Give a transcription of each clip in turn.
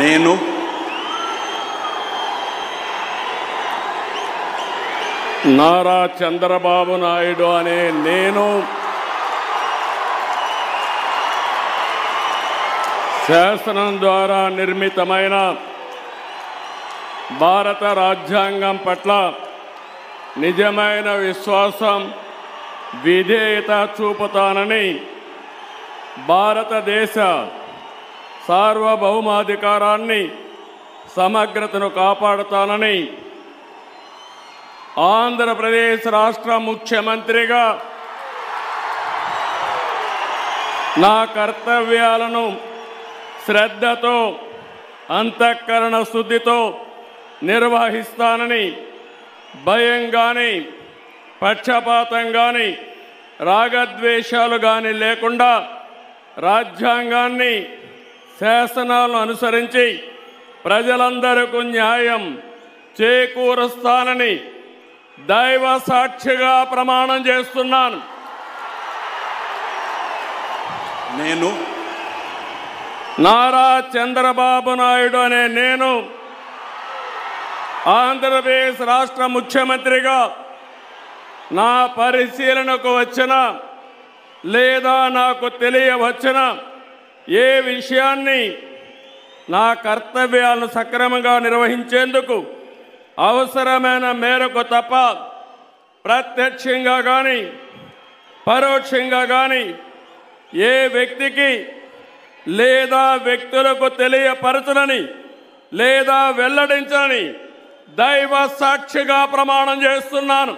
నేను నారా చంద్రబాబు నాయుడు అనే నేను శాసనం ద్వారా నిర్మితమైన భారత రాజ్యాంగం పట్ల నిజమైన విశ్వాసం విధేయత చూపుతానని భారతదేశ సార్వభౌమాధికారాన్ని సమగ్రతను కాపాడుతానని ఆంధ్రప్రదేశ్ రాష్ట్ర ముఖ్యమంత్రిగా నా కర్తవ్యాలను శ్రద్ధతో అంతఃకరణ శుద్ధితో నిర్వహిస్తానని భయం కానీ పక్షపాతం కానీ రాగద్వేషాలు కానీ లేకుండా రాజ్యాంగాన్ని శాసనాలను అనుసరించి ప్రజలందరికీ న్యాయం చేకూరుస్తానని దైవ సాక్షిగా ప్రమాణం చేస్తున్నాను. నేను నారా చంద్రబాబు నాయుడు అనే నేను ఆంధ్రప్రదేశ్ రాష్ట్ర ముఖ్యమంత్రిగా నా పరిశీలనకు వచ్చిన లేదా నాకు తెలియవచ్చిన ఏ విషయాన్ని నా కర్తవ్యాలను సక్రమంగా నిర్వహించేందుకు అవసరమైన మేరకు తప్ప ప్రత్యక్షంగా కానీ పరోక్షంగా కానీ ఏ వ్యక్తికి లేదా వ్యక్తులకు తెలియపరచనని లేదా వెల్లడించని దైవ సాక్షిగా ప్రమాణం చేస్తున్నాను.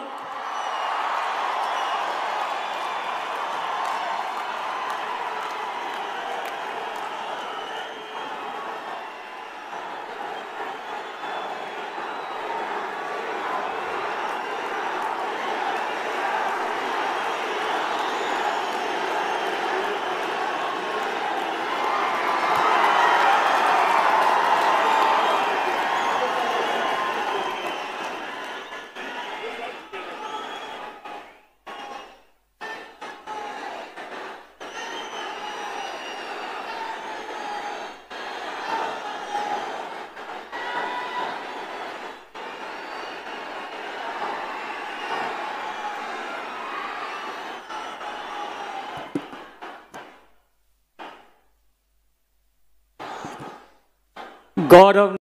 God of